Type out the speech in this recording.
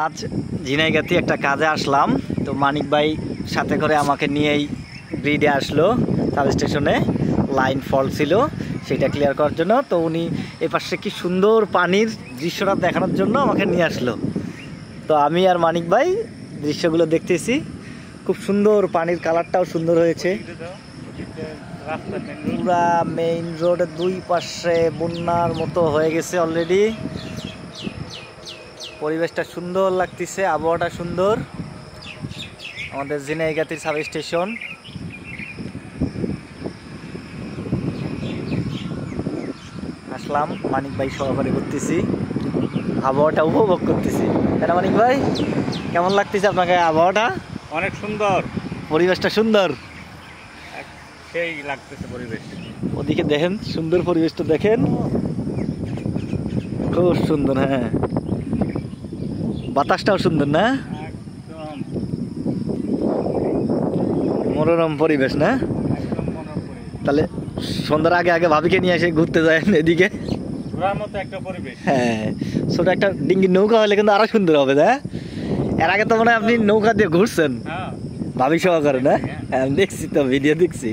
আজ ঝিনাইগাতি একটা কাজে আসলাম, তো মানিক ভাই সাথে করে আমাকে নিয়েই ব্রিডে আসলো। সাব স্টেশনে লাইন ফল ছিল, সেটা ক্লিয়ার করার জন্য। তো উনি এপাশে কি সুন্দর পানির দৃশ্যটা দেখানোর জন্য আমাকে নিয়ে আসলো। তো আমি আর মানিক ভাই দৃশ্যগুলো দেখতেছি, খুব সুন্দর, পানির কালারটাও সুন্দর হয়েছে। পুরা মেইন রোডের দুই পাশে বন্যার মতো হয়ে গেছে অলরেডি। পরিবেশটা সুন্দর লাগতেছে, আবহাওয়াটা সুন্দর। আমাদের ঝিনাইগাতির সাব স্টেশন। আসলাম মানিক ভাই সহকারে করতেছি, আবহাওয়াটা উপভোগ করতেছি। তাই না মানিক ভাই? কেমন লাগতেছে আপনাকে আবহাওয়াটা? অনেক সুন্দর, পরিবেশটা সুন্দর, সেই লাগতেছে পরিবেশ। ওদিকে দেখেন, সুন্দর পরিবেশটা দেখেন, খুব সুন্দর। হ্যাঁ, বাতাসটাও সুন্দর না? একদম মনোরম পরিবেশ না? একদম মনোরম পরিবেশ। তাহলে সন্ধ্যার আগে আগে ভাবিকে নিয়ে এসে ঘুরতে যায় এদিকে। ঘোরার মতো একটা পরিবেশ। হ্যাঁ, ছোট একটা ডিঙ্গির নৌকা হলে কিন্তু আরো সুন্দর হবে। না, এর আগে তো মনে হয় আপনি নৌকা দিয়ে ঘুরছেন হ্যাঁ, ভাবি সহকারে, না? হ্যাঁ, দেখছি তো, ভিডিও দেখছি।